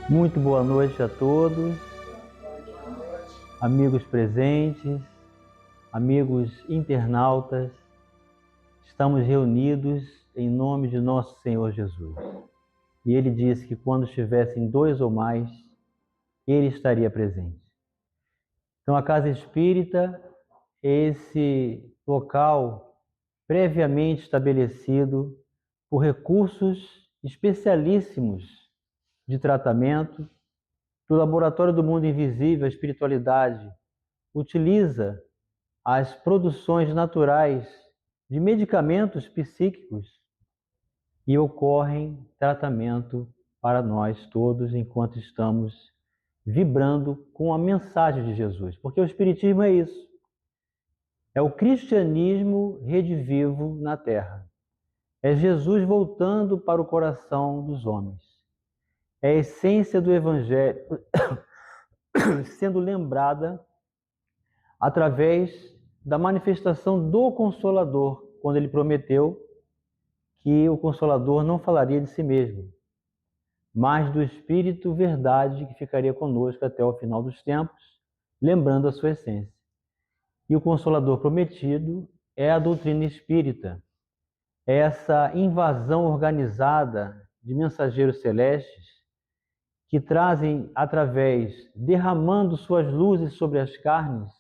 Muito boa noite a todos, amigos presentes, amigos internautas. Estamos reunidos em nome de nosso Senhor Jesus. E Ele disse que quando estivessem dois ou mais, Ele estaria presente. Então, a Casa Espírita é esse local previamente estabelecido por recursos especialíssimos de tratamento do Laboratório do Mundo Invisível, a espiritualidade utiliza as produções naturais de medicamentos psíquicos e ocorrem tratamento para nós todos enquanto estamos vibrando com a mensagem de Jesus. Porque o Espiritismo é isso. É o cristianismo redivivo na Terra. É Jesus voltando para o coração dos homens. É a essência do Evangelho sendo lembrada através da manifestação do Consolador, quando ele prometeu que o Consolador não falaria de si mesmo, mas do Espírito Verdade que ficaria conosco até o final dos tempos, lembrando a sua essência. E o Consolador prometido é a doutrina espírita, é essa invasão organizada de mensageiros celestes que trazem derramando suas luzes sobre as carnes,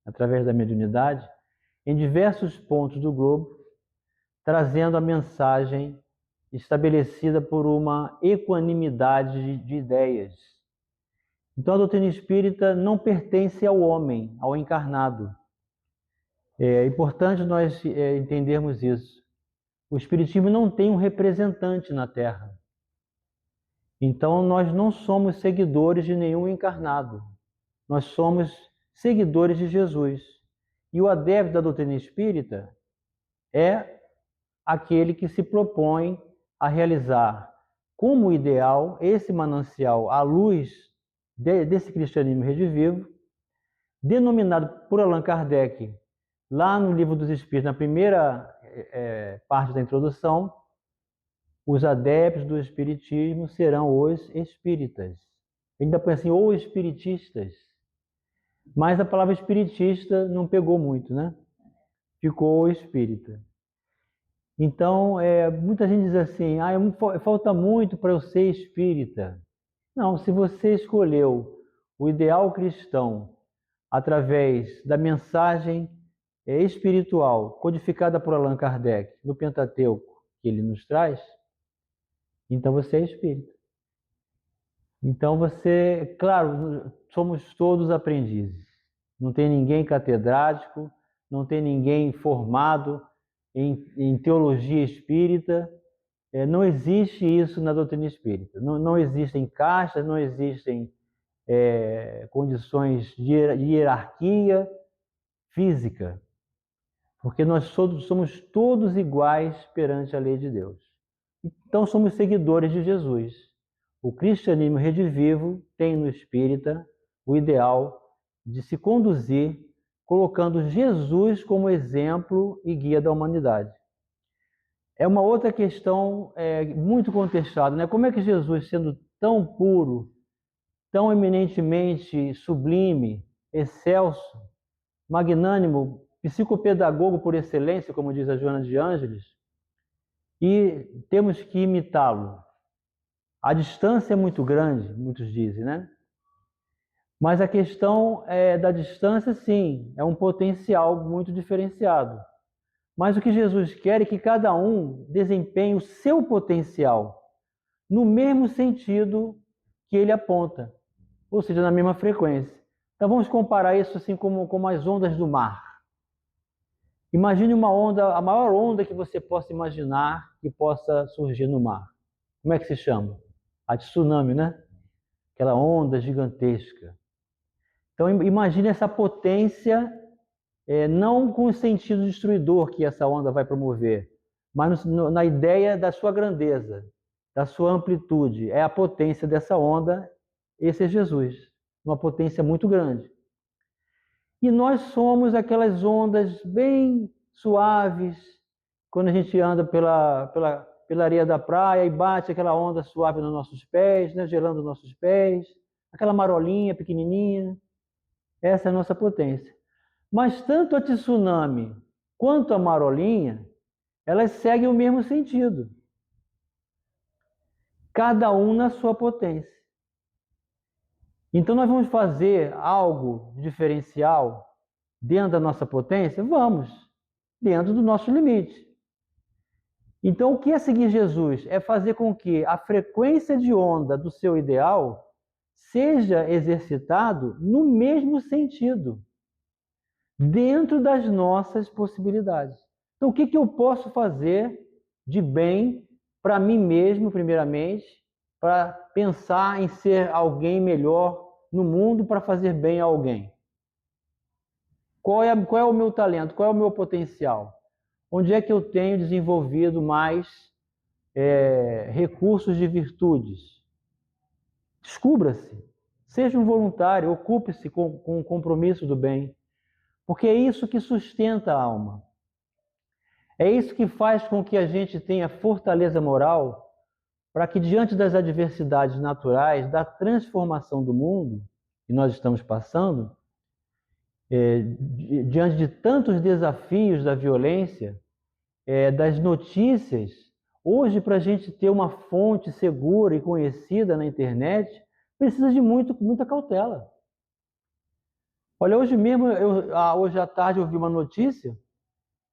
através da mediunidade, em diversos pontos do globo, trazendo a mensagem estabelecida por uma equanimidade de ideias. Então, a doutrina espírita não pertence ao homem, ao encarnado. É importante nós entendermos isso. O Espiritismo não tem um representante na Terra. Então, nós não somos seguidores de nenhum encarnado. Nós somos seguidores de Jesus. E o adepto da doutrina espírita é aquele que se propõe a realizar como ideal esse manancial à luz desse cristianismo redivivo, denominado por Allan Kardec, lá no Livro dos Espíritos, na primeira parte da introdução, os adeptos do espiritismo serão os espíritas. Ele ainda põe assim, ou espiritistas. Mas a palavra espiritista não pegou muito, né? Ficou espírita. Então, muita gente diz assim, falta muito para eu ser espírita. Não, se você escolheu o ideal cristão através da mensagem espiritual codificada por Allan Kardec no Pentateuco que ele nos traz, então você é espírita. Então você, claro, somos todos aprendizes. Não tem ninguém catedrático, não tem ninguém formado em teologia espírita. Não existe isso na doutrina espírita. Não existem castas, não existem condições de hierarquia física, porque nós somos todos iguais perante a lei de Deus. Então somos seguidores de Jesus. O cristianismo redivivo tem no espírita o ideal de se conduzir colocando Jesus como exemplo e guia da humanidade. É uma outra questão muito contestada, né? Como é que Jesus, sendo tão puro, tão eminentemente sublime, excelso, magnânimo, psicopedagogo por excelência, como diz a Joana de Ângeles, e temos que imitá-lo? A distância é muito grande, muitos dizem, né? Mas a questão da distância, sim, é um potencial muito diferenciado. Mas o que Jesus quer é que cada um desempenhe o seu potencial no mesmo sentido que ele aponta, ou seja, na mesma frequência. Então vamos comparar isso assim como as ondas do mar. Imagine uma onda, a maior onda que você possa imaginar que possa surgir no mar. Como é que se chama? A tsunami, né? Aquela onda gigantesca. Então imagine essa potência, não com o sentido destruidor que essa onda vai promover, mas na ideia da sua grandeza, da sua amplitude. É a potência dessa onda, esse é Jesus, uma potência muito grande. E nós somos aquelas ondas bem suaves, quando a gente anda pela areia da praia e bate aquela onda suave nos nossos pés, né, gelando os nossos pés, aquela marolinha pequenininha. Essa é a nossa potência. Mas tanto a tsunami quanto a marolinha, elas seguem o mesmo sentido. Cada um na sua potência. Então nós vamos fazer algo diferencial dentro da nossa potência? Vamos, dentro do nosso limite. Então o que é seguir Jesus? É fazer com que a frequência de onda do seu ideal seja exercitado no mesmo sentido, dentro das nossas possibilidades. Então o que eu posso fazer de bem para mim mesmo, primeiramente, para pensar em ser alguém melhor no mundo, para fazer bem a alguém? Qual é o meu talento? Qual é o meu potencial? Onde é que eu tenho desenvolvido mais recursos de virtudes? Descubra-se, seja um voluntário, ocupe-se com o compromisso do bem, porque é isso que sustenta a alma. É isso que faz com que a gente tenha fortaleza moral para que, diante das adversidades naturais, da transformação do mundo que nós estamos passando, diante de tantos desafios da violência, das notícias, hoje, para a gente ter uma fonte segura e conhecida na internet, precisa de muita cautela. Olha, hoje mesmo, hoje à tarde, eu vi uma notícia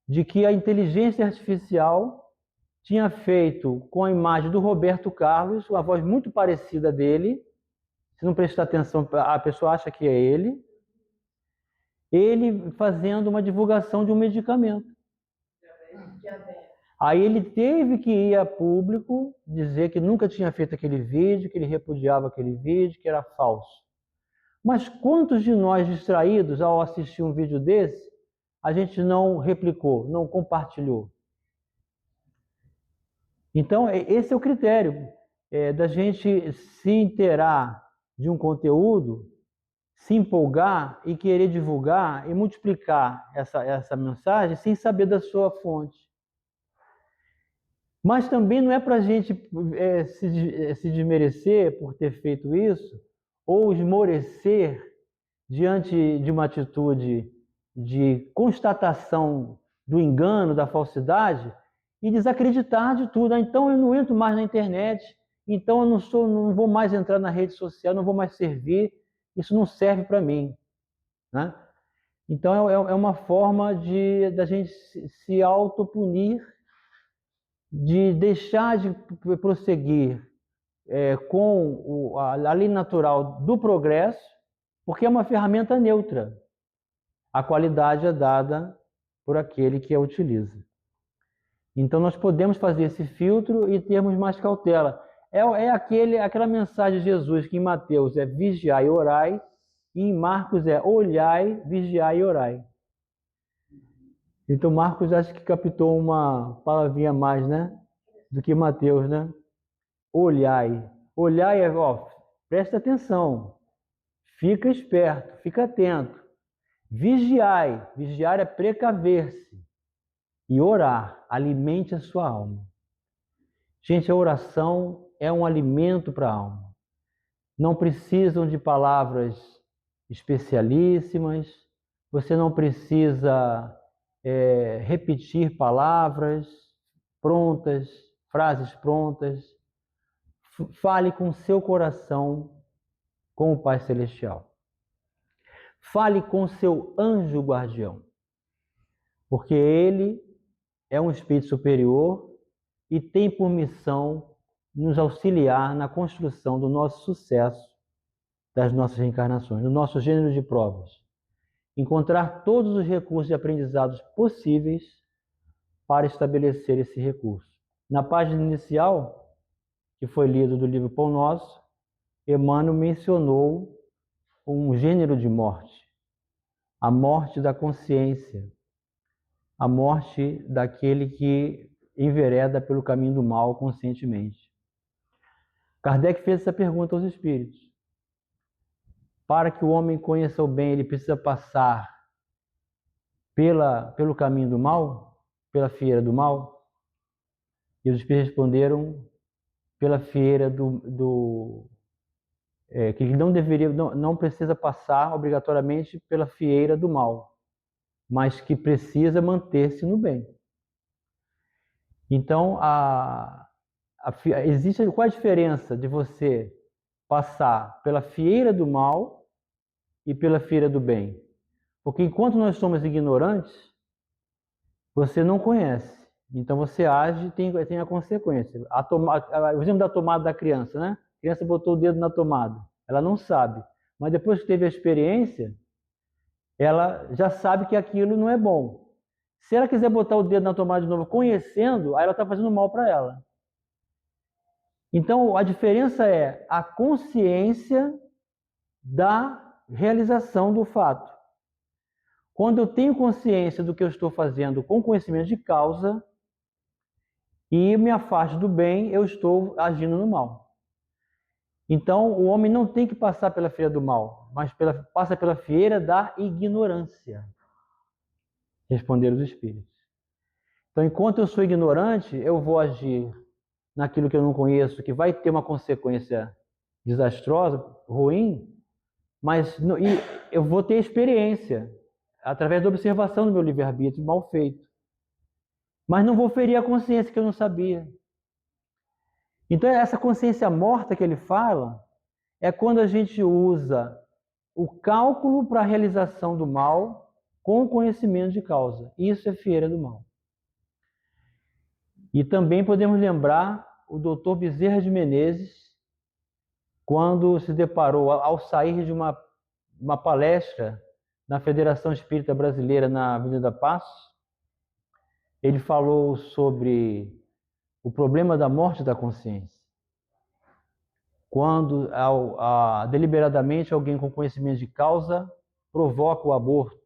de que a inteligência artificial tinha feito com a imagem do Roberto Carlos, uma voz muito parecida dele. Se não prestar atenção, a pessoa acha que é ele fazendo uma divulgação de um medicamento. Aí ele teve que ir a público dizer que nunca tinha feito aquele vídeo, que ele repudiava aquele vídeo, que era falso. Mas quantos de nós distraídos, ao assistir um vídeo desse, a gente não replicou, não compartilhou? Então, esse é o critério da gente se inteirar de um conteúdo, se empolgar e querer divulgar e multiplicar essa mensagem sem saber da sua fonte. Mas também não é para a gente se desmerecer por ter feito isso ou esmorecer diante de uma atitude de constatação do engano, da falsidade, e desacreditar de tudo. Então eu não entro mais na internet, então eu não vou mais entrar na rede social, não vou mais servir, isso não serve para mim, né? Então é uma forma da gente se autopunir, de deixar de prosseguir com a lei natural do progresso, porque é uma ferramenta neutra. A qualidade é dada por aquele que a utiliza. Então nós podemos fazer esse filtro e termos mais cautela. Aquela mensagem de Jesus que em Mateus é vigiai e orai, e em Marcos é olhai, vigiai e orai. Então Marcos acho que captou uma palavrinha a mais, né? Do que Mateus, né? Olhai. Olhai é, presta atenção. Fica esperto, fica atento. Vigiai. Vigiar é precaver-se. E orar, alimente a sua alma. Gente, a oração é um alimento para a alma. Não precisam de palavras especialíssimas, você não precisa repetir palavras prontas, frases prontas. Fale com seu coração com o Pai Celestial. Fale com seu anjo guardião, porque ele é um espírito superior e tem por missão nos auxiliar na construção do nosso sucesso, das nossas reencarnações, do nosso gênero de provas. Encontrar todos os recursos de aprendizados possíveis para estabelecer esse recurso. Na página inicial, que foi lido do livro Pão Nosso, Emmanuel mencionou um gênero de morte, a morte da consciência, a morte daquele que envereda pelo caminho do mal conscientemente. Kardec fez essa pergunta aos espíritos. Para que o homem conheça o bem, ele precisa passar pelo caminho do mal? Pela fieira do mal? E os espíritos responderam pela fieira que não deveria, não precisa passar obrigatoriamente pela fieira do mal, mas que precisa manter-se no bem. Então, existe qual a diferença de você passar pela fieira do mal e pela fieira do bem? Porque enquanto nós somos ignorantes, você não conhece. Então você age e tem a consequência. O exemplo da tomada da criança, né? A criança botou o dedo na tomada. Ela não sabe. Mas depois que teve a experiência, ela já sabe que aquilo não é bom. Se ela quiser botar o dedo na tomada de novo, conhecendo, aí ela está fazendo mal para ela. Então a diferença é a consciência da realização do fato. Quando eu tenho consciência do que eu estou fazendo com conhecimento de causa e me afasto do bem, eu estou agindo no mal. Então, o homem não tem que passar pela fieira do mal, mas passa pela fieira da ignorância. Responderam os espíritos. Então, enquanto eu sou ignorante, eu vou agir naquilo que eu não conheço, que vai ter uma consequência desastrosa, ruim, mas eu vou ter experiência através da observação do meu livre-arbítrio mal feito. Mas não vou ferir a consciência que eu não sabia. Então, essa consciência morta que ele fala é quando a gente usa o cálculo para a realização do mal com o conhecimento de causa. Isso é fieira do mal. E também podemos lembrar o Dr. Bezerra de Menezes, quando se deparou, ao sair de uma palestra na Federação Espírita Brasileira na Avenida Passos, ele falou sobre o problema da morte da consciência. Quando deliberadamente alguém com conhecimento de causa provoca o aborto,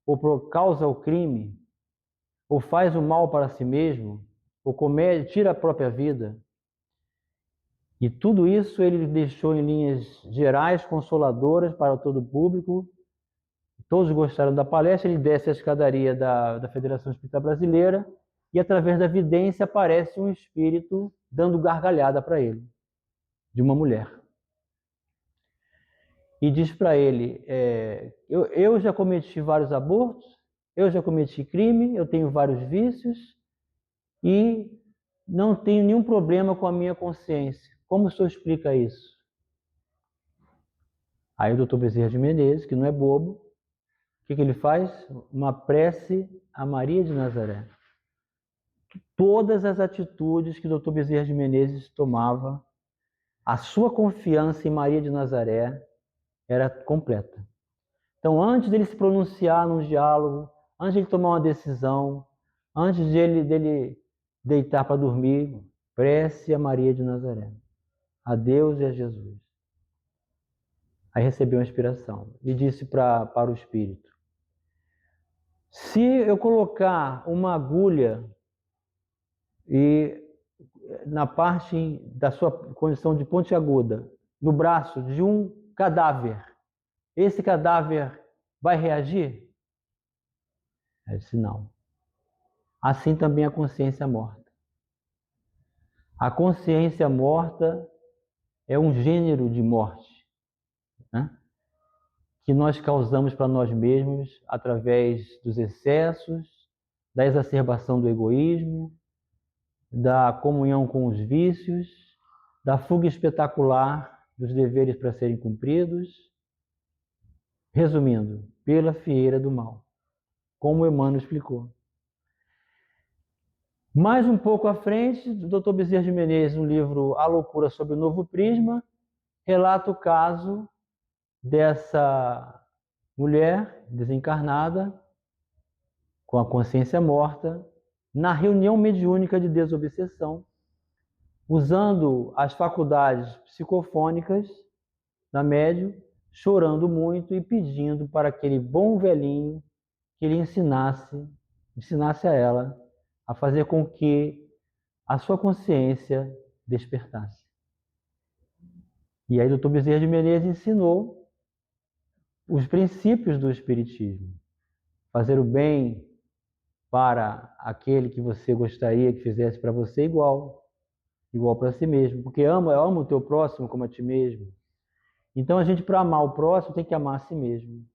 ou causa o crime, ou faz o mal para si mesmo, ou tira a própria vida. E tudo isso ele deixou em linhas gerais, consoladoras para todo o público. Todos gostaram da palestra, ele desce a escadaria da Federação Espírita Brasileira e através da vidência aparece um espírito dando gargalhada para ele, de uma mulher. E diz para ele, eu já cometi vários abortos, eu já cometi crime, eu tenho vários vícios e não tenho nenhum problema com a minha consciência. Como o senhor explica isso? Aí o doutor Bezerra de Menezes, que não é bobo, o que ele faz? Uma prece a Maria de Nazaré. Todas as atitudes que o doutor Bezerra de Menezes tomava, a sua confiança em Maria de Nazaré era completa. Então, antes dele se pronunciar num diálogo, antes de ele tomar uma decisão, antes dele deitar para dormir, prece a Maria de Nazaré, a Deus e a Jesus. Aí recebeu uma inspiração e disse para o espírito: se eu colocar uma agulha na parte da sua condição de pontiaguda, no braço de um cadáver, esse cadáver vai reagir? Ele disse: não. Assim também a consciência morta. A consciência morta é um gênero de morte, né? Que nós causamos para nós mesmos através dos excessos, da exacerbação do egoísmo, da comunhão com os vícios, da fuga espetacular dos deveres para serem cumpridos. Resumindo, pela fieira do mal, como Emmanuel explicou. Mais um pouco à frente, o Dr. Bezerra de Menezes, no livro A Loucura sob o Novo Prisma, relata o caso dessa mulher desencarnada, com a consciência morta, na reunião mediúnica de desobsessão, usando as faculdades psicofônicas da médium, chorando muito e pedindo para aquele bom velhinho que ele ensinasse a ela a fazer com que a sua consciência despertasse. E aí o Dr. Bezerra de Menezes ensinou os princípios do Espiritismo. Fazer o bem para aquele que você gostaria que fizesse para você igual para si mesmo, porque ama o teu próximo como a ti mesmo. Então a gente, para amar o próximo, tem que amar a si mesmo.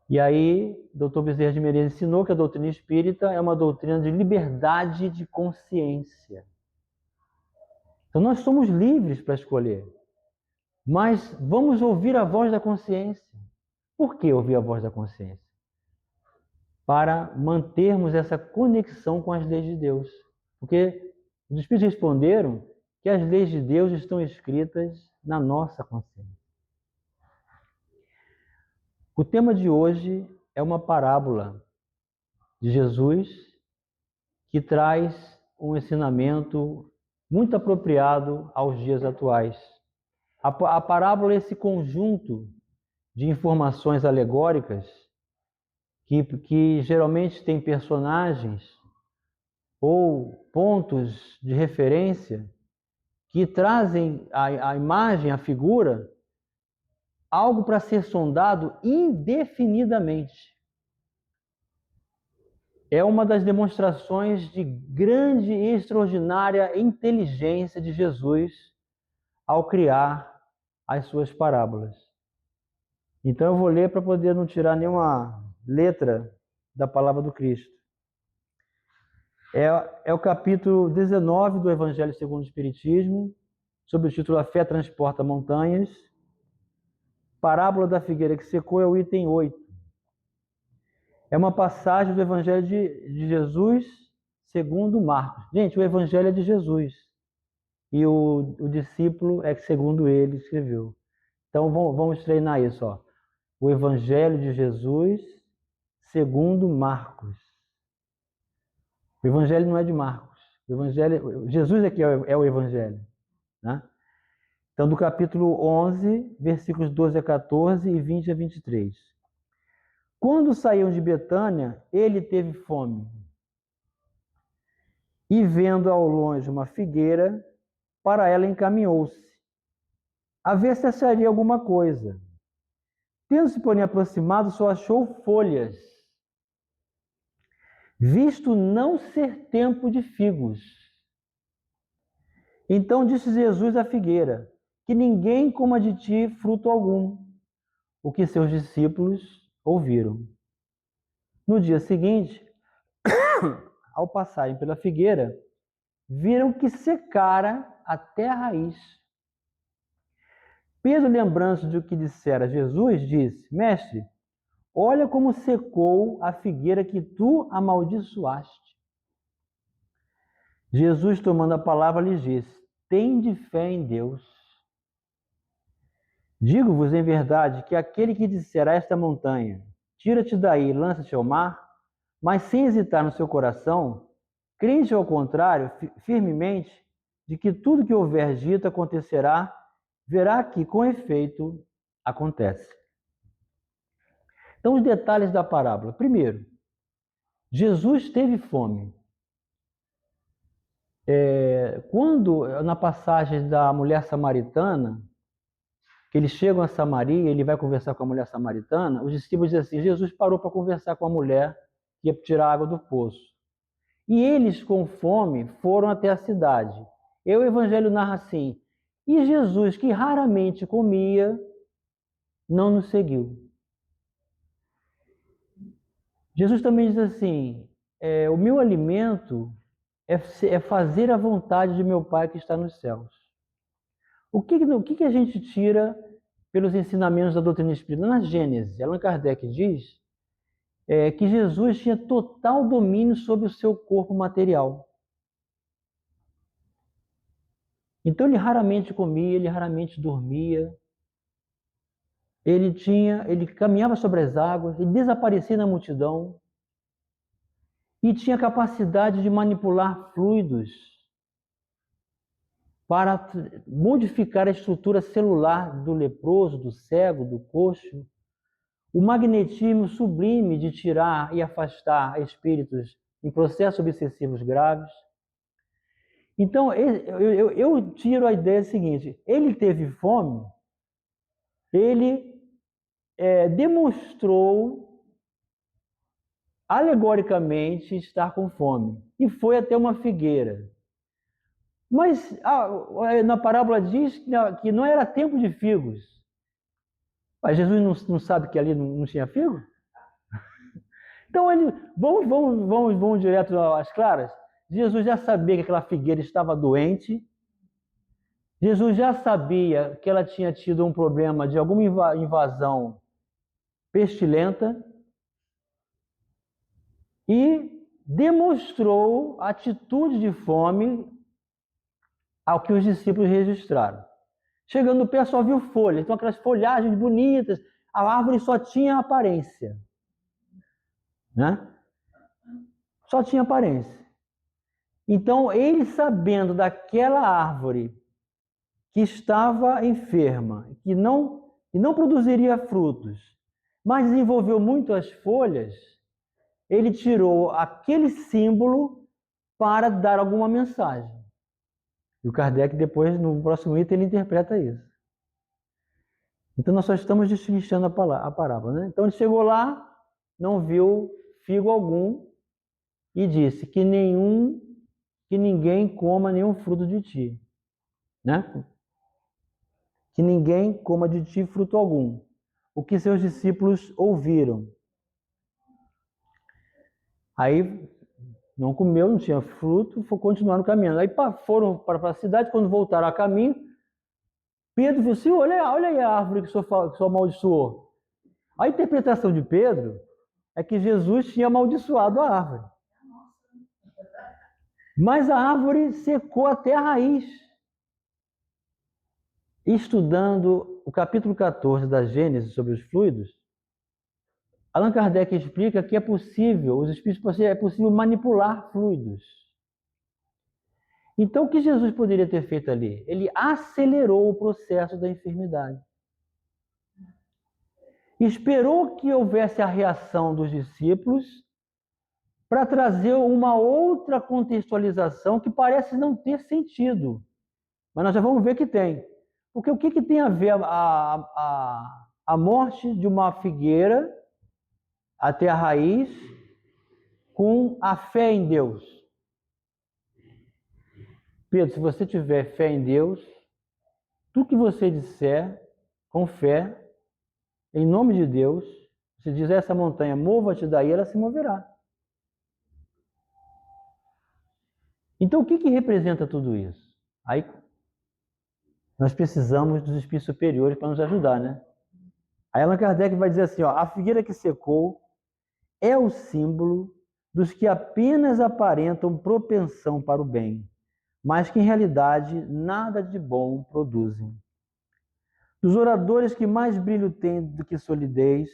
E aí, Dr. Bezerra de Menezes ensinou que a doutrina espírita é uma doutrina de liberdade de consciência. Então nós somos livres para escolher, mas vamos ouvir a voz da consciência. Por que ouvir a voz da consciência? Para mantermos essa conexão com as leis de Deus. Porque os Espíritos responderam que as leis de Deus estão escritas na nossa consciência. O tema de hoje é uma parábola de Jesus que traz um ensinamento muito apropriado aos dias atuais. A parábola é esse conjunto de informações alegóricas que geralmente tem personagens ou pontos de referência que trazem a imagem, a figura, algo para ser sondado indefinidamente. É uma das demonstrações de grande e extraordinária inteligência de Jesus ao criar as suas parábolas. Então eu vou ler para poder não tirar nenhuma letra da palavra do Cristo. É o capítulo 19 do Evangelho segundo o Espiritismo, sob o título A Fé Transporta Montanhas. Parábola da figueira que secou é o item 8. É uma passagem do Evangelho de Jesus segundo Marcos. Gente, o Evangelho é de Jesus. E o discípulo é que segundo ele escreveu. Então vamos treinar isso, ó. O Evangelho de Jesus segundo Marcos. O Evangelho não é de Marcos. O Evangelho, Jesus é que é o Evangelho, né? Então, do capítulo 11, versículos 12 a 14 e 20 a 23. Quando saíam de Betânia, ele teve fome. E vendo ao longe uma figueira, para ela encaminhou-se, a ver se acharia alguma coisa. Tendo-se, porém, aproximado, só achou folhas, visto não ser tempo de figos. Então disse Jesus à figueira, que ninguém coma de ti fruto algum, o que seus discípulos ouviram. No dia seguinte, ao passarem pela figueira, viram que secara até a raiz. Pedro, lembrando-se do que dissera Jesus, disse: Mestre, olha como secou a figueira que tu amaldiçoaste. Jesus, tomando a palavra, lhes disse: Tende fé em Deus. Digo-vos em verdade que aquele que disser a esta montanha, tira-te daí, lança-te ao mar, mas sem hesitar no seu coração, crente ao contrário, firmemente, de que tudo que houver dito acontecerá, verá que com efeito acontece. Então, os detalhes da parábola. Primeiro, Jesus teve fome. Quando, na passagem da mulher samaritana, que eles chegam a Samaria, ele vai conversar com a mulher samaritana, os discípulos dizem assim, Jesus parou para conversar com a mulher que ia tirar água do poço. E eles, com fome, foram até a cidade. E o Evangelho narra assim, e Jesus, que raramente comia, não nos seguiu. Jesus também diz assim, o meu alimento é fazer a vontade de meu Pai que está nos céus. O que a gente tira pelos ensinamentos da doutrina espírita? Na Gênesis, Allan Kardec diz que Jesus tinha total domínio sobre o seu corpo material. Então ele raramente comia, ele raramente dormia, ele caminhava sobre as águas, ele desaparecia na multidão e tinha capacidade de manipular fluidos para modificar a estrutura celular do leproso, do cego, do coxo. O magnetismo sublime de tirar e afastar espíritos em processos obsessivos graves. Então, eu tiro a ideia seguinte, ele teve fome, ele demonstrou alegoricamente estar com fome e foi até uma figueira. Mas na parábola diz que não era tempo de figos. Mas Jesus não sabe que ali não tinha figo? Então vamos direto às claras. Jesus já sabia que aquela figueira estava doente. Jesus já sabia que ela tinha tido um problema de alguma invasão pestilenta e demonstrou atitude de fome ao que os discípulos registraram. Chegando no pé, só viu folhas, então aquelas folhagens bonitas, a árvore só tinha aparência, né? Só tinha aparência. Então, ele sabendo daquela árvore que estava enferma, que não produziria frutos, mas desenvolveu muitas folhas, ele tirou aquele símbolo para dar alguma mensagem. E o Kardec depois, no próximo item, ele interpreta isso. Então nós só estamos destrinchando a parábola, né? Então ele chegou lá, não viu figo algum e disse que ninguém coma nenhum fruto de ti, né? Que ninguém coma de ti fruto algum. O que seus discípulos ouviram. Aí não comeu, não tinha fruto, continuaram caminhando. Aí foram para a cidade, quando voltaram a caminho, Pedro falou assim, olha aí a árvore que o senhor amaldiçoou. A interpretação de Pedro é que Jesus tinha amaldiçoado a árvore. Mas a árvore secou até a raiz. Estudando o capítulo 14 da Gênesis sobre os fluidos, Allan Kardec explica que é possível, os espíritos é possível manipular fluidos. Então, o que Jesus poderia ter feito ali? Ele acelerou o processo da enfermidade. Esperou que houvesse a reação dos discípulos para trazer uma outra contextualização que parece não ter sentido. Mas nós já vamos ver que tem. Porque o que tem a ver a morte de uma figueira até a raiz com a fé em Deus? Pedro, se você tiver fé em Deus, tudo que você disser com fé, em nome de Deus, se diz essa montanha, mova-te daí, ela se moverá. Então, o que representa tudo isso? Aí, nós precisamos dos espíritos superiores para nos ajudar, né? Aí Allan Kardec vai dizer assim, ó, a figueira que secou é o símbolo dos que apenas aparentam propensão para o bem, mas que em realidade nada de bom produzem. Dos oradores que mais brilho têm do que solidez,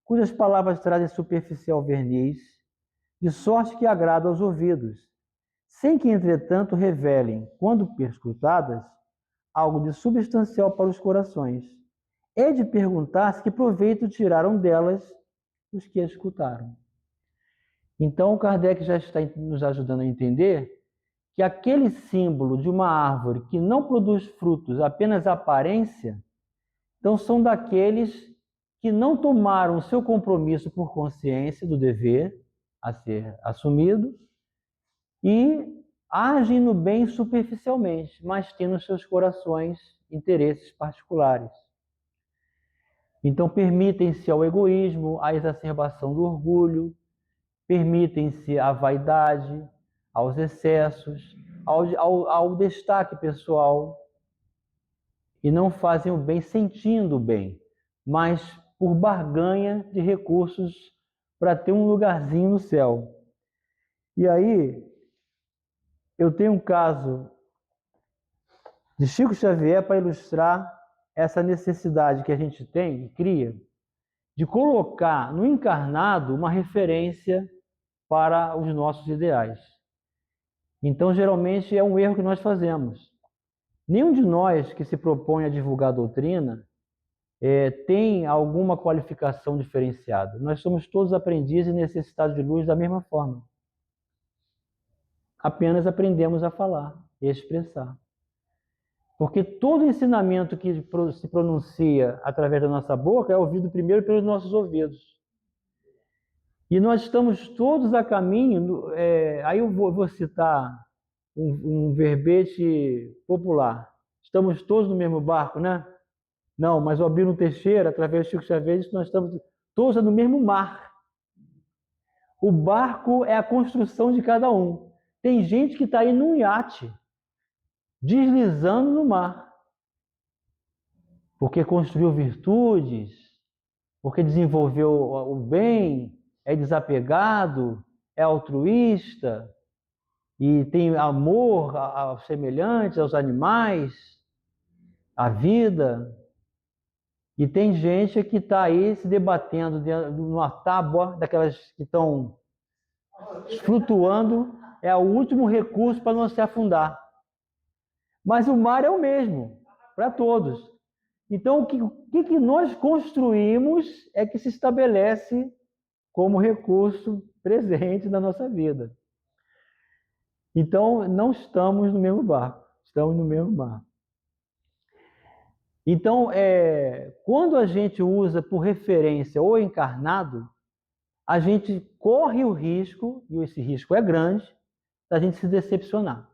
cujas palavras trazem superficial verniz, de sorte que agrada aos ouvidos, sem que, entretanto, revelem, quando perscrutadas, algo de substancial para os corações. É de perguntar-se que proveito tiraram delas os que a escutaram. Então, Kardec já está nos ajudando a entender que aquele símbolo de uma árvore que não produz frutos, apenas aparência, então são daqueles que não tomaram o seu compromisso por consciência do dever a ser assumido e agem no bem superficialmente, mas têm nos seus corações interesses particulares. Então permitem-se ao egoísmo, à exacerbação do orgulho, permitem-se à vaidade, aos excessos, ao destaque pessoal, e não fazem o bem sentindo o bem, mas por barganha de recursos para ter um lugarzinho no céu. E aí, eu tenho um caso de Chico Xavier para ilustrar essa necessidade que a gente tem e cria de colocar no encarnado uma referência para os nossos ideais. Então, geralmente, é um erro que nós fazemos. Nenhum de nós que se propõe a divulgar a doutrina tem alguma qualificação diferenciada. Nós somos todos aprendizes e necessitados de luz da mesma forma. Apenas aprendemos a falar e a expressar. Porque todo ensinamento que se pronuncia através da nossa boca é ouvido primeiro pelos nossos ouvidos. E nós estamos todos a caminho, aí eu vou citar um verbete popular. Estamos todos no mesmo barco, né? Não, mas o Albino Teixeira, através de Chico Xavier, disse que nós estamos todos no mesmo mar. O barco é a construção de cada um. Tem gente que está aí num iate, deslizando no mar, porque construiu virtudes, porque desenvolveu o bem, é desapegado, é altruísta e tem amor aos semelhantes, aos animais, à vida. E tem gente que está aí se debatendo numa tábua, daquelas que estão flutuando, é o último recurso para não se afundar. Mas o mar é o mesmo, para todos. Então, o que nós construímos é que se estabelece como recurso presente na nossa vida. Então, não estamos no mesmo barco, estamos no mesmo mar. Então, quando a gente usa por referência o encarnado, a gente corre o risco, e esse risco é grande, da gente se decepcionar.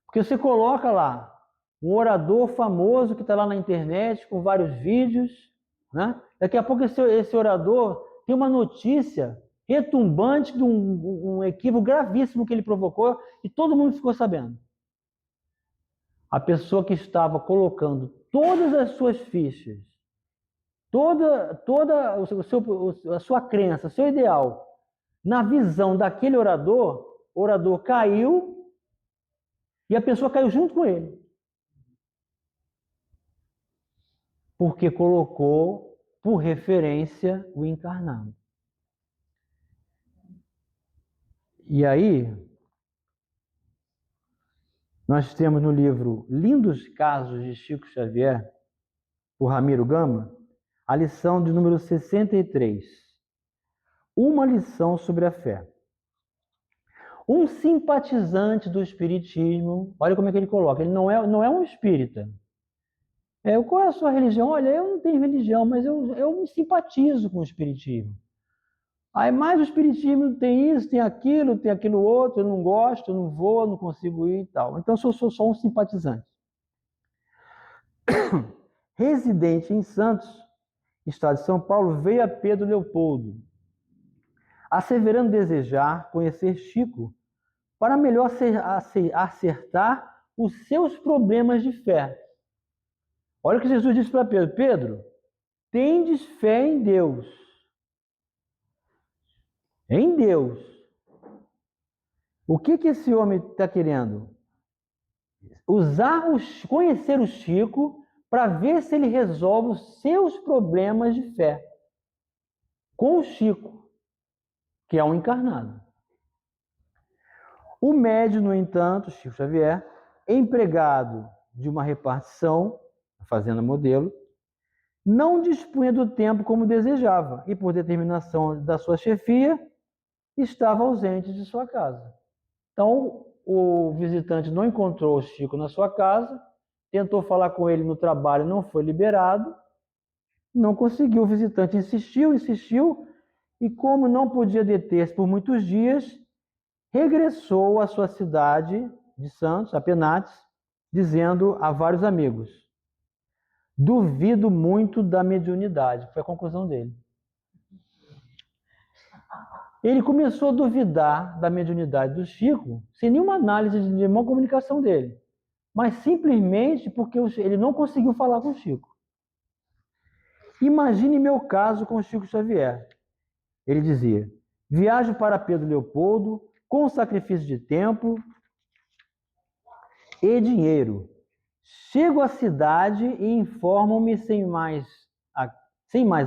Porque você coloca lá um orador famoso que está lá na internet com vários vídeos, né? Daqui a pouco esse orador tem uma notícia retumbante de um equívoco gravíssimo que ele provocou e todo mundo ficou sabendo. A pessoa que estava colocando todas as suas fichas, toda a sua crença, seu ideal, na visão daquele orador, o orador caiu e a pessoa caiu junto com ele. Porque colocou por referência o encarnado. E aí, nós temos no livro Lindos Casos de Chico Xavier, por Ramiro Gama, a lição de número 63. Uma lição sobre a fé. Um simpatizante do espiritismo, olha como é que ele coloca, ele não é um espírita. Qual é a sua religião? Olha, eu não tenho religião, mas eu me simpatizo com o espiritismo. Aí, mais o espiritismo tem isso, tem aquilo outro, eu não gosto, eu não vou, não consigo ir e tal. Então, eu sou só um simpatizante. Residente em Santos, estado de São Paulo, veio a Pedro Leopoldo, asseverando desejar conhecer Chico para melhor acertar os seus problemas de fé. Olha o que Jesus disse para Pedro: Pedro, tendes fé em Deus. Em Deus. O que esse homem está querendo? Conhecer o Chico para ver se ele resolve os seus problemas de fé com o Chico, que é um encarnado. O médium, no entanto, Chico Xavier, empregado de uma repartição, fazenda modelo, não dispunha do tempo como desejava e, por determinação da sua chefia, estava ausente de sua casa. Então, o visitante não encontrou o Chico na sua casa, tentou falar com ele no trabalho, não foi liberado, não conseguiu. O visitante insistiu, e como não podia deter-se por muitos dias, regressou à sua cidade de Santos, a Penates, dizendo a vários amigos: duvido muito da mediunidade. Foi a conclusão dele. Ele começou a duvidar da mediunidade do Chico, sem nenhuma análise de nenhuma comunicação dele, mas simplesmente porque ele não conseguiu falar com o Chico. Imagine meu caso com o Chico Xavier. Ele dizia: viajo para Pedro Leopoldo com sacrifício de tempo e dinheiro. Chego à cidade e informam-me sem mais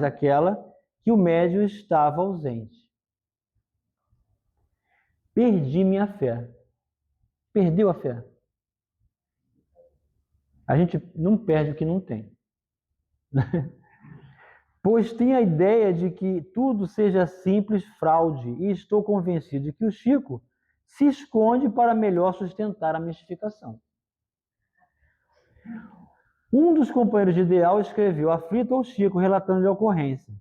aquela que o médium estava ausente. Perdi minha fé. Perdeu a fé. A gente não perde o que não tem. Pois tem a ideia de que tudo seja simples fraude, e estou convencido de que o Chico se esconde para melhor sustentar a mistificação. Um dos companheiros de ideal escreveu aflito ao Chico, relatando-lhe a ocorrência.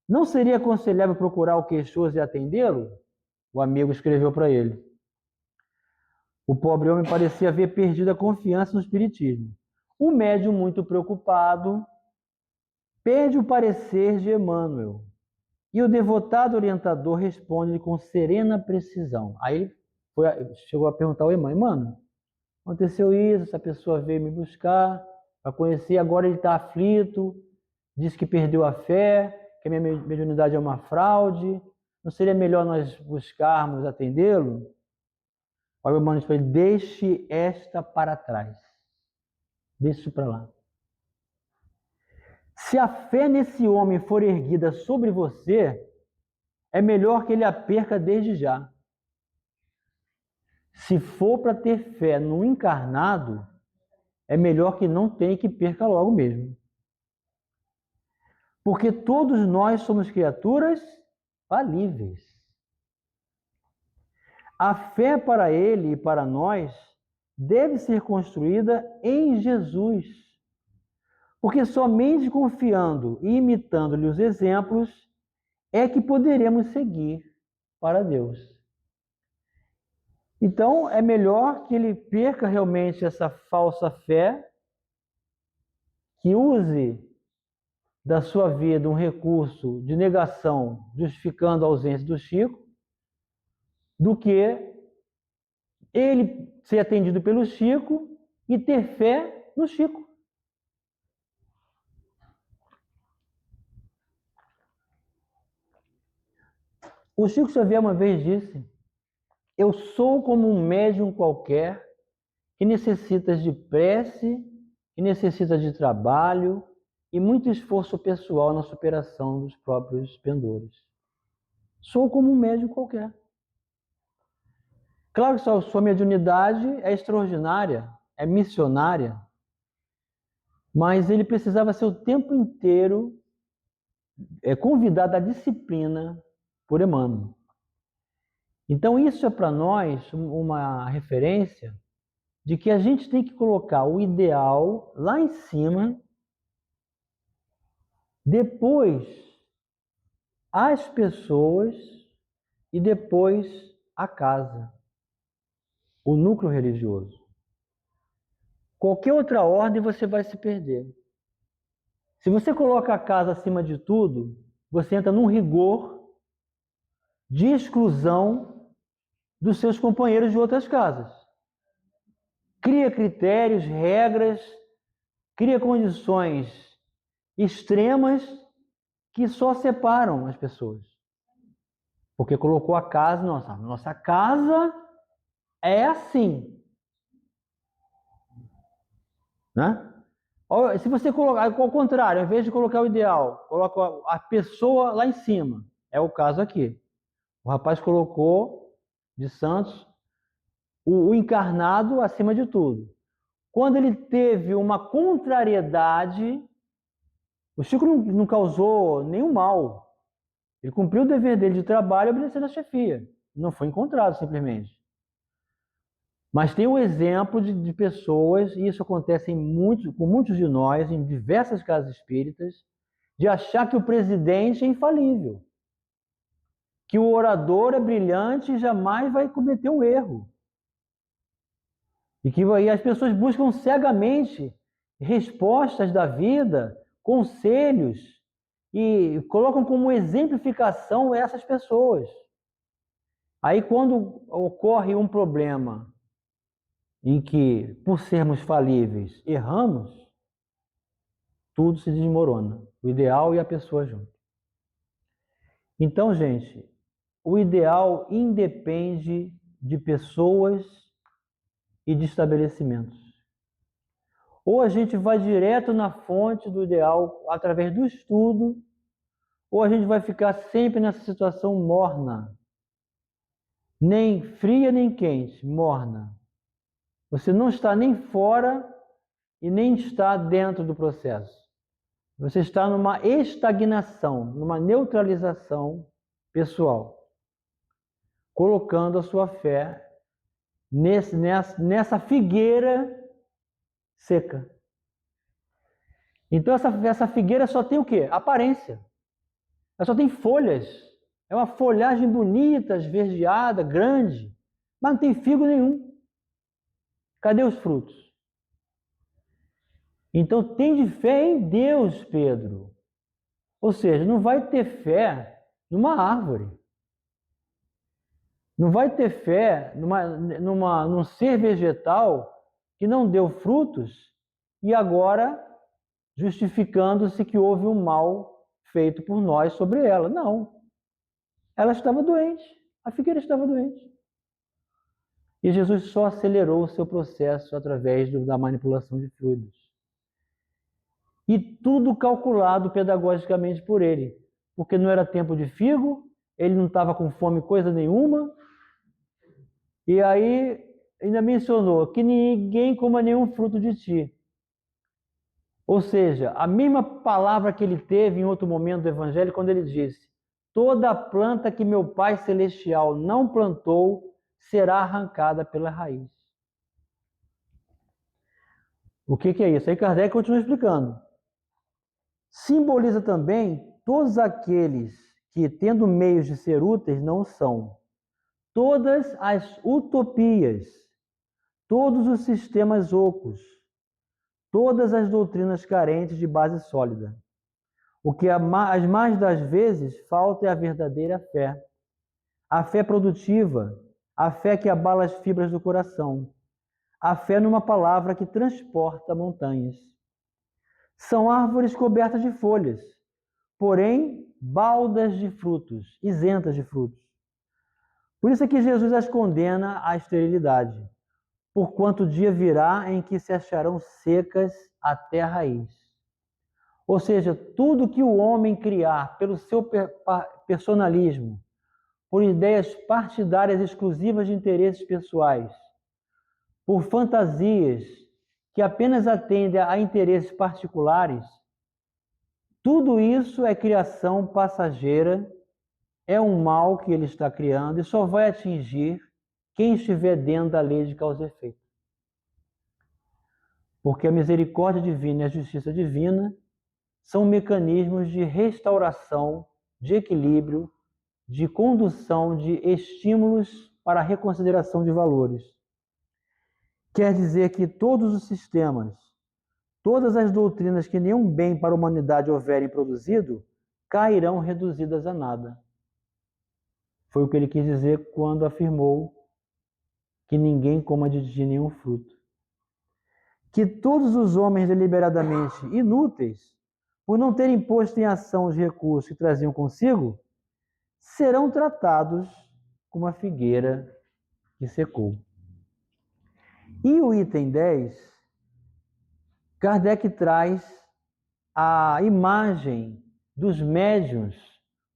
Não seria aconselhável procurar o queixoso e atendê-lo? O amigo escreveu para ele. O pobre homem parecia haver perdido a confiança no espiritismo. O médium, muito preocupado, pede o parecer de Emmanuel. E o devotado orientador responde com serena precisão. Aí chegou a perguntar ao Emmanuel, mano, aconteceu isso, essa pessoa veio me buscar para conhecer, agora ele está aflito, diz que perdeu a fé, que a minha mediunidade é uma fraude, não seria melhor nós buscarmos atendê-lo? Olha o Emmanuel diz para ele, deixe esta para trás. Deixe isso para lá. Se a fé nesse homem for erguida sobre você, é melhor que ele a perca desde já. Se for para ter fé no encarnado, é melhor que não tenha, que perca logo mesmo. Porque todos nós somos criaturas falíveis. A fé para ele e para nós deve ser construída em Jesus. Porque somente confiando e imitando-lhe os exemplos é que poderemos seguir para Deus. Então, é melhor que ele perca realmente essa falsa fé, que use da sua vida um recurso de negação, justificando a ausência do Chico, do que ele ser atendido pelo Chico e ter fé no Chico. O Chico Xavier uma vez disse, eu sou como um médium qualquer que necessita de prece, que necessita de trabalho e muito esforço pessoal na superação dos próprios pendores. Sou como um médium qualquer. Claro que sua mediunidade é extraordinária, é missionária, mas ele precisava ser o tempo inteiro convidado à disciplina por Emmanuel. Então isso é para nós uma referência de que a gente tem que colocar o ideal lá em cima, depois as pessoas e depois a casa, o núcleo religioso. Qualquer outra ordem você vai se perder. Se você coloca a casa acima de tudo, você entra num rigor de exclusão dos seus companheiros de outras casas. Cria critérios, regras, cria condições extremas que só separam as pessoas. Porque colocou a casa, nossa casa é assim. Né? Se você colocar, ao contrário, ao invés de colocar o ideal, coloca a pessoa lá em cima. É o caso aqui. O rapaz colocou de Santos o encarnado acima de tudo. Quando ele teve uma contrariedade, o Chico não causou nenhum mal. Ele cumpriu o dever dele de trabalho e obedecendo a chefia. Não foi encontrado simplesmente. Mas tem um exemplo de pessoas, e isso acontece com muitos de nós, em diversas casas espíritas, de achar que o presidente é infalível, que o orador é brilhante e jamais vai cometer um erro. E que as pessoas buscam cegamente respostas da vida, conselhos, e colocam como exemplificação essas pessoas. Aí quando ocorre um problema em que, por sermos falíveis, erramos, tudo se desmorona. O ideal e a pessoa junto. Então, gente, o ideal independe de pessoas e de estabelecimentos. Ou a gente vai direto na fonte do ideal através do estudo, ou a gente vai ficar sempre nessa situação morna. Nem fria nem quente, morna. Você não está nem fora e nem está dentro do processo. Você está numa estagnação, numa neutralização pessoal, colocando a sua fé nessa figueira seca. Então essa figueira só tem o quê? Aparência. Ela só tem folhas. É uma folhagem bonita, esverdeada, grande, mas não tem figo nenhum. Cadê os frutos? Então tem de fé em Deus, Pedro. Ou seja, não vai ter fé numa árvore. Não vai ter fé num ser vegetal que não deu frutos e agora justificando-se que houve um mal feito por nós sobre ela. Não. Ela estava doente. A figueira estava doente. E Jesus só acelerou o seu processo através da manipulação de fluidos. E tudo calculado pedagogicamente por ele. Porque não era tempo de figo, ele não estava com fome coisa nenhuma. E aí ainda mencionou que ninguém coma nenhum fruto de ti. Ou seja, a mesma palavra que ele teve em outro momento do Evangelho, quando ele disse: toda planta que meu Pai Celestial não plantou será arrancada pela raiz. O que é isso? Aí Kardec continua explicando. Simboliza também todos aqueles que, tendo meios de ser úteis, não são. Todas as utopias, todos os sistemas ocos, todas as doutrinas carentes de base sólida. O que as mais das vezes falta é a verdadeira fé. A fé produtiva, a fé que abala as fibras do coração, a fé numa palavra que transporta montanhas. São árvores cobertas de folhas, porém baldas de frutos, isentas de frutos. Por isso é que Jesus as condena à esterilidade, porquanto o dia virá em que se acharão secas até a raiz. Ou seja, tudo que o homem criar pelo seu personalismo, por ideias partidárias exclusivas de interesses pessoais, por fantasias que apenas atendem a interesses particulares, tudo isso é criação passageira, é um mal que ele está criando e só vai atingir quem estiver dentro da lei de causa e efeito. Porque a misericórdia divina e a justiça divina são mecanismos de restauração, de equilíbrio, de condução de estímulos para a reconsideração de valores. Quer dizer que todos os sistemas, todas as doutrinas que nenhum bem para a humanidade houverem produzido, cairão reduzidas a nada. Foi o que ele quis dizer quando afirmou que ninguém coma de ti nenhum fruto. Que todos os homens deliberadamente inúteis, por não terem posto em ação os recursos que traziam consigo, serão tratados como a figueira que secou. E o item 10, Kardec traz a imagem dos médiuns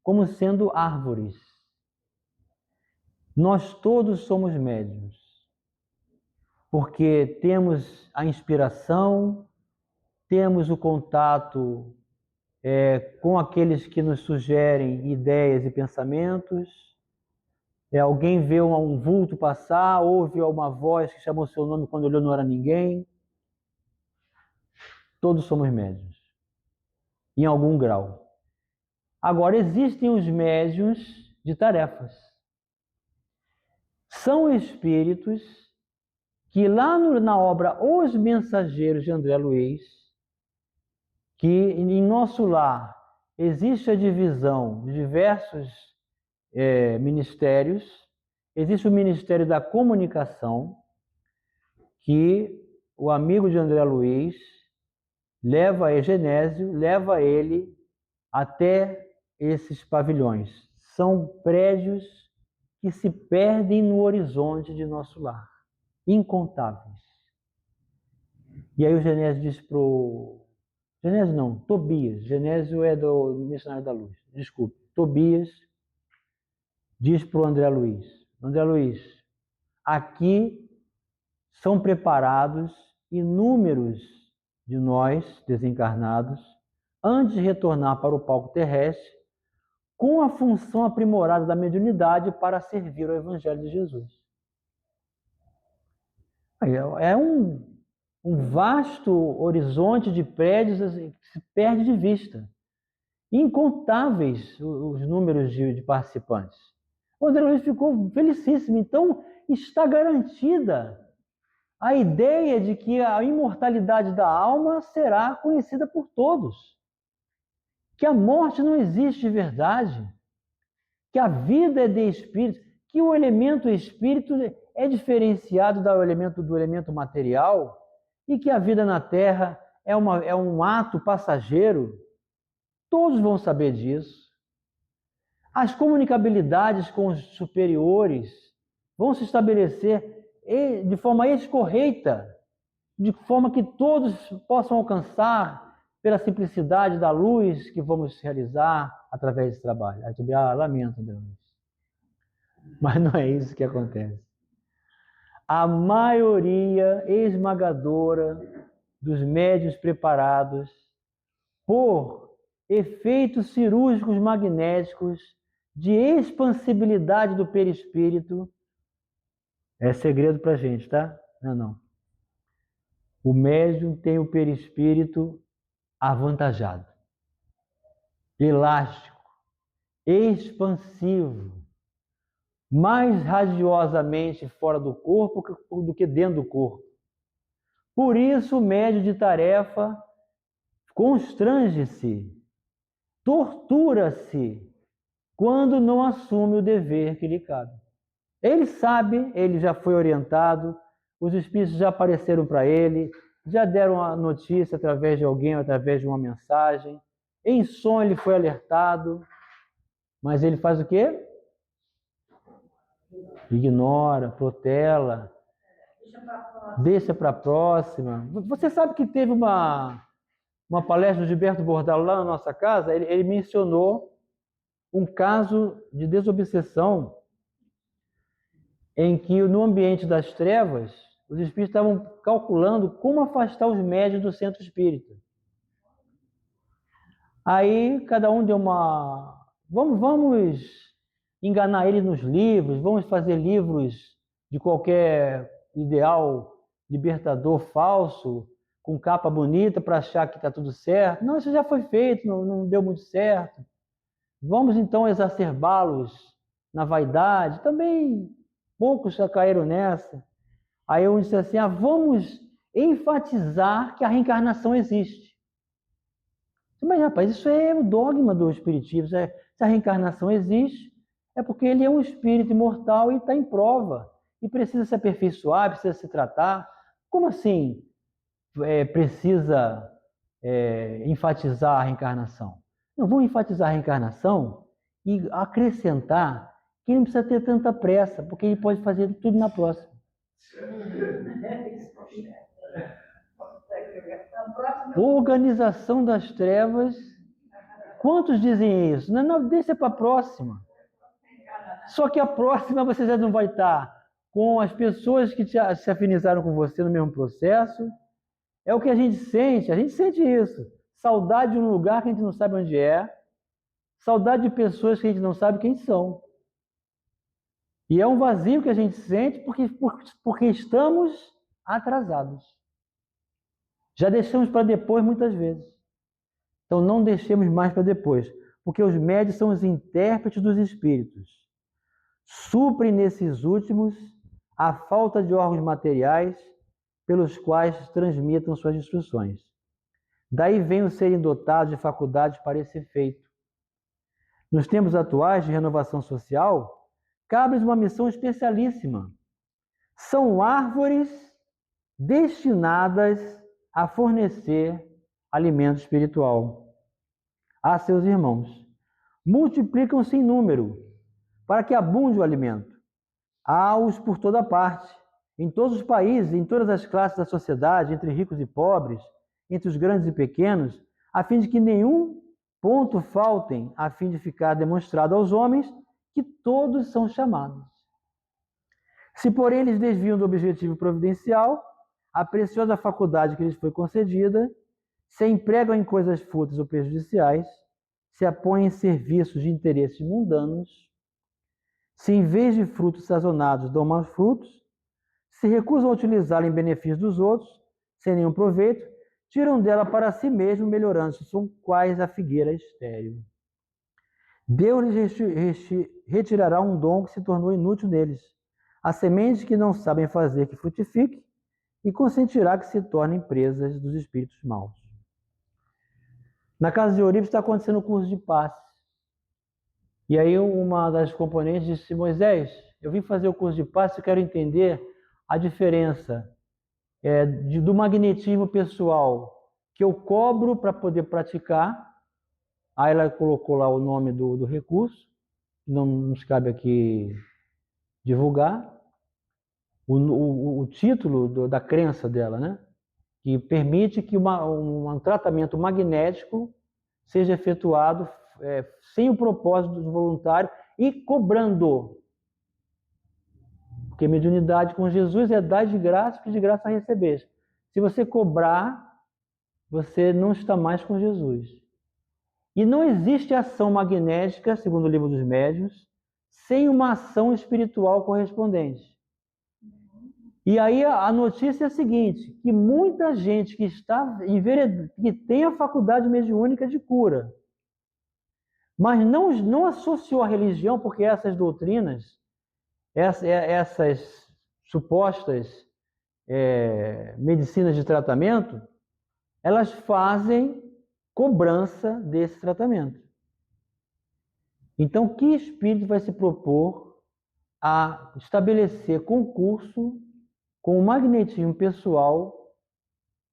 como sendo árvores. Nós todos somos médiuns, porque temos a inspiração, temos o contato com aqueles que nos sugerem ideias e pensamentos. Alguém vê um vulto passar, ouve uma voz que chamou seu nome quando olhou não era ninguém. Todos somos médiuns, em algum grau. Agora, existem os médiuns de tarefas. São espíritos que lá na obra Os Mensageiros de André Luiz, que em nosso lar existe a divisão de diversos ministérios. Existe o Ministério da Comunicação, que o amigo de André Luiz leva a Genésio, leva ele até esses pavilhões. São prédios que se perdem no horizonte de nosso lar, incontáveis. E aí o Genésio diz Genésio não, Tobias. Genésio é do Missionário da Luz. Desculpe. Tobias diz para o André Luiz: André Luiz, aqui são preparados inúmeros de nós, desencarnados, antes de retornar para o palco terrestre, com a função aprimorada da mediunidade para servir ao Evangelho de Jesus. É um vasto horizonte de prédios que se perde de vista. incontáveis os números de participantes. O André Luiz ficou felicíssimo. Então, está garantida a ideia de que a imortalidade da alma será conhecida por todos. Que a morte não existe de verdade. Que a vida é de espírito. Que o elemento espírito é diferenciado do elemento material. E que a vida na Terra é um ato passageiro. Todos vão saber disso. As comunicabilidades com os superiores vão se estabelecer de forma escorreita, de forma que todos possam alcançar pela simplicidade da luz que vamos realizar através desse trabalho. Aí tu diz, lamento, Deus. Mas não é isso que acontece. A maioria esmagadora dos médiuns preparados por efeitos cirúrgicos magnéticos de expansibilidade do perispírito, é segredo para a gente, tá? Não. O médium tem o perispírito avantajado, elástico, expansivo, mais radiosamente fora do corpo do que dentro do corpo. Por isso, o médium de tarefa constrange-se, tortura-se quando não assume o dever que lhe cabe. Ele sabe, ele já foi orientado, os espíritos já apareceram para ele, já deram a notícia através de alguém, através de uma mensagem. Em sonho ele foi alertado, mas ele faz o quê? Ignora, protela, deixa para a próxima. Você sabe que teve uma palestra do Gilberto Bordalo lá na nossa casa, ele mencionou um caso de desobsessão em que no ambiente das trevas, os espíritos estavam calculando como afastar os médiuns do centro espírita. Aí cada um deu uma... Vamos enganar ele nos livros, vamos fazer livros de qualquer ideal libertador falso, com capa bonita para achar que está tudo certo. Não, isso já foi feito, não deu muito certo. Vamos então exacerbá-los na vaidade. Também poucos já caíram nessa. Aí eu disse assim, vamos enfatizar que a reencarnação existe. Mas, rapaz, isso é o dogma do espiritismo. Se a reencarnação existe, é porque ele é um espírito imortal e está em prova. E precisa se aperfeiçoar, precisa se tratar. Como assim precisa enfatizar a reencarnação? Não, vamos enfatizar a reencarnação e acrescentar que ele não precisa ter tanta pressa, porque ele pode fazer tudo na próxima. Organização das trevas. Quantos dizem isso? Não, deixa para a próxima. Só que a próxima você já não vai estar com as pessoas que se afinizaram com você no mesmo processo. É o que a gente sente isso. Saudade de um lugar que a gente não sabe onde é. Saudade de pessoas que a gente não sabe quem são. E é um vazio que a gente sente porque estamos atrasados. Já deixamos para depois muitas vezes. Então não deixemos mais para depois, porque os médiuns são os intérpretes dos espíritos. Suprem nesses últimos a falta de órgãos materiais pelos quais transmitam suas instruções. Daí vem o serem dotados de faculdades para esse efeito. Nos tempos atuais de renovação social, cabe-lhes uma missão especialíssima. São árvores destinadas a fornecer alimento espiritual a seus irmãos. Multiplicam-se em número, para que abunde o alimento. Há-os por toda parte, em todos os países, em todas as classes da sociedade, entre ricos e pobres, entre os grandes e pequenos, a fim de que nenhum ponto faltem, a fim de ficar demonstrado aos homens que todos são chamados. Se, porém, eles desviam do objetivo providencial, a preciosa faculdade que lhes foi concedida, se empregam em coisas fúteis ou prejudiciais, se apõem em serviços de interesses mundanos, se em vez de frutos sazonados dão maus frutos, se recusam a utilizá-lo em benefício dos outros, sem nenhum proveito, tiram dela para si mesmo melhorantes, são quais a figueira estéril. Deus lhes retirará um dom que se tornou inútil neles, a semente que não sabem fazer que frutifique, e consentirá que se tornem presas dos espíritos maus. Na casa de Eurípides está acontecendo o curso de passe. E aí uma das componentes disse: Moisés, eu vim fazer o curso de passe e quero entender a diferença do magnetismo pessoal que eu cobro para poder praticar. Aí ela colocou lá o nome do recurso, não nos cabe aqui divulgar, o título da crença dela, né? Que permite que um tratamento magnético seja efetuado sem o propósito do voluntário e cobrando. Porque mediunidade com Jesus é dar de graça, que de graça receber. Se você cobrar, você não está mais com Jesus. E não existe ação magnética, segundo o livro dos médiuns, sem uma ação espiritual correspondente. E aí a notícia é a seguinte, que muita gente que que tem a faculdade mediúnica de cura, mas não associou a religião, porque essas doutrinas, essas supostas medicinas de tratamento, elas fazem cobrança desse tratamento. Então, que espírito vai se propor a estabelecer concurso com o magnetismo pessoal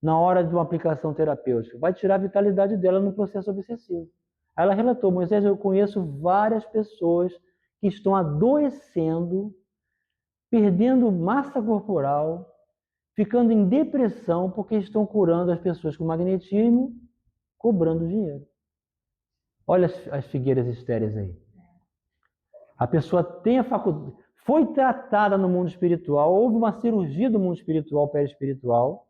na hora de uma aplicação terapêutica? Vai tirar a vitalidade dela no processo obsessivo. Aí ela relatou: Moisés, eu conheço várias pessoas que estão adoecendo, perdendo massa corporal, ficando em depressão porque estão curando as pessoas com magnetismo, cobrando dinheiro. Olha as figueiras estéreis aí. A pessoa tem a faculdade, foi tratada no mundo espiritual, houve uma cirurgia do mundo espiritual, perispiritual,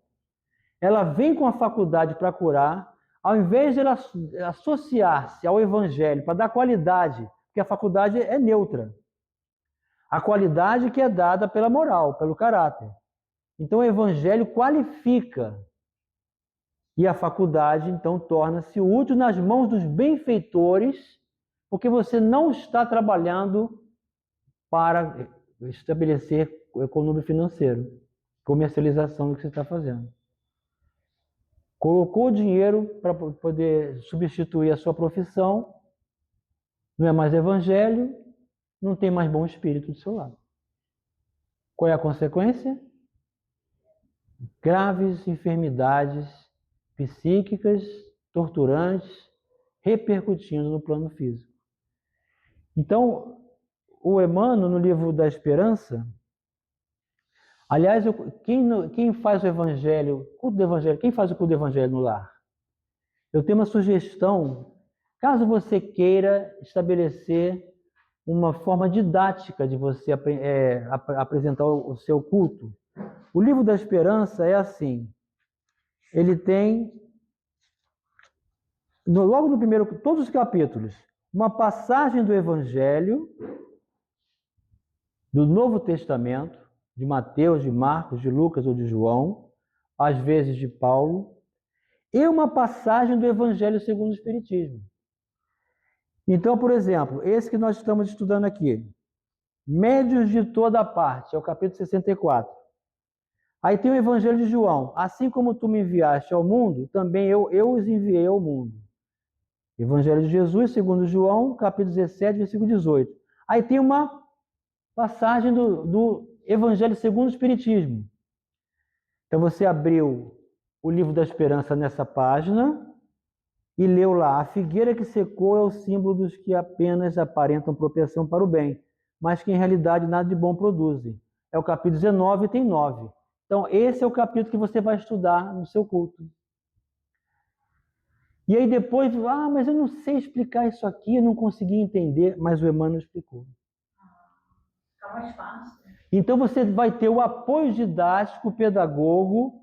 ela vem com a faculdade para curar, ao invés de ela associar-se ao evangelho para dar qualidade, porque a faculdade é neutra. A qualidade que é dada pela moral, pelo caráter. Então o evangelho qualifica. E a faculdade, então, torna-se útil nas mãos dos benfeitores, porque você não está trabalhando para estabelecer o econômico financeiro, comercialização do que você está fazendo. Colocou o dinheiro para poder substituir a sua profissão, não é mais evangelho, não tem mais bom espírito do seu lado. Qual é a consequência? Graves enfermidades psíquicas, torturantes, repercutindo no plano físico. Então, o Emmanuel, no livro da Esperança, aliás, quem faz o evangelho, culto do evangelho, quem faz o culto do evangelho no lar? Eu tenho uma sugestão, caso você queira estabelecer uma forma didática de você apresentar o seu culto. O livro da Esperança é assim, ele tem, logo no primeiro, todos os capítulos, uma passagem do Evangelho, do Novo Testamento, de Mateus, de Marcos, de Lucas ou de João, às vezes de Paulo, e uma passagem do Evangelho segundo o Espiritismo. Então, por exemplo, esse que nós estamos estudando aqui, Médiuns de Toda Parte, é o capítulo 64. Aí tem o Evangelho de João. Assim como tu me enviaste ao mundo, também eu os enviei ao mundo. Evangelho de Jesus, segundo João, capítulo 17, versículo 18. Aí tem uma passagem do Evangelho segundo o Espiritismo. Então você abriu o livro da Esperança nessa página e leu lá: a figueira que secou é o símbolo dos que apenas aparentam propensão para o bem, mas que em realidade nada de bom produzem. É o capítulo 19 e tem 9. Então, esse é o capítulo que você vai estudar no seu culto. E aí depois, mas eu não sei explicar isso aqui, eu não consegui entender, mas o Emmanuel explicou. Fica mais fácil. Então você vai ter o apoio didático, pedagogo,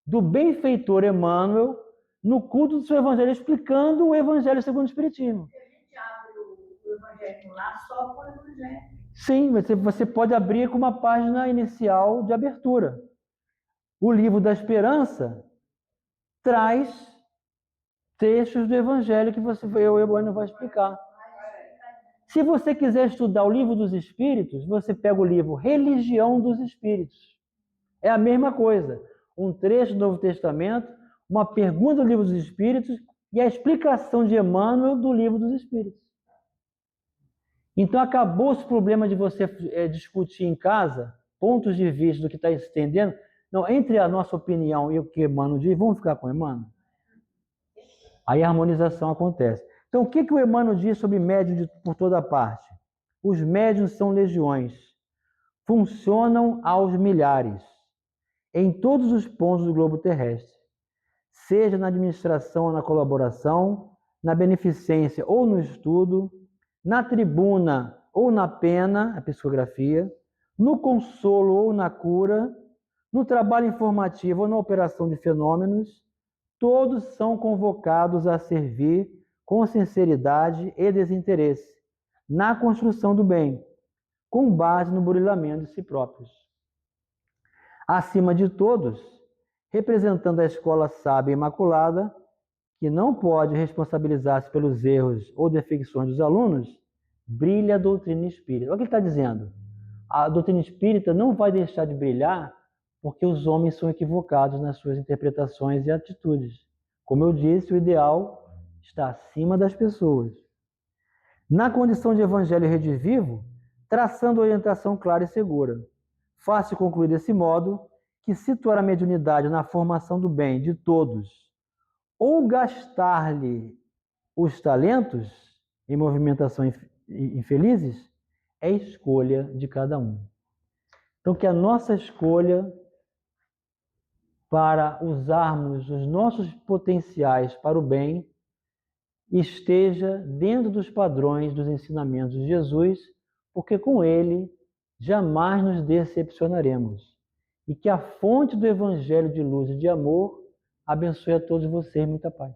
do benfeitor Emmanuel, no culto do seu evangelho, explicando o Evangelho segundo o Espiritismo. A gente abre o evangelho lá só com o evangelho. Sim, você pode abrir com uma página inicial de abertura. O livro da Esperança traz trechos do Evangelho que o Emmanuel vai explicar. Se você quiser estudar o Livro dos Espíritos, você pega o livro Religião dos Espíritos. É a mesma coisa. Um trecho do Novo Testamento, uma pergunta do Livro dos Espíritos e a explicação de Emmanuel do Livro dos Espíritos. Então acabou esse problema de você discutir em casa pontos de vista do que está se entendendo. Não, entre a nossa opinião e o que Emmanuel diz, vamos ficar com Emmanuel? Aí a harmonização acontece. Então, o que o Emmanuel diz sobre médiuns por toda parte? Os médiuns são legiões. Funcionam aos milhares, em todos os pontos do globo terrestre. Seja na administração ou na colaboração, na beneficência ou no estudo, na tribuna ou na pena, a psicografia, no consolo ou na cura, no trabalho informativo ou na operação de fenômenos, todos são convocados a servir com sinceridade e desinteresse, na construção do bem, com base no burilamento de si próprios. Acima de todos, representando a escola sábia e imaculada, que não pode responsabilizar-se pelos erros ou defecções dos alunos, brilha a doutrina espírita. Olha o que ele está dizendo. A doutrina espírita não vai deixar de brilhar porque os homens são equivocados nas suas interpretações e atitudes. Como eu disse, o ideal está acima das pessoas. Na condição de evangelho redivivo, traçando orientação clara e segura. Fácil concluir desse modo que situar a mediunidade na formação do bem de todos ou gastar-lhe os talentos em movimentação infelizes é escolha de cada um. Então, que a nossa escolha para usarmos os nossos potenciais para o bem esteja dentro dos padrões dos ensinamentos de Jesus, porque com ele jamais nos decepcionaremos. E que a fonte do Evangelho de luz e de amor abençoe a todos vocês. Muita paz.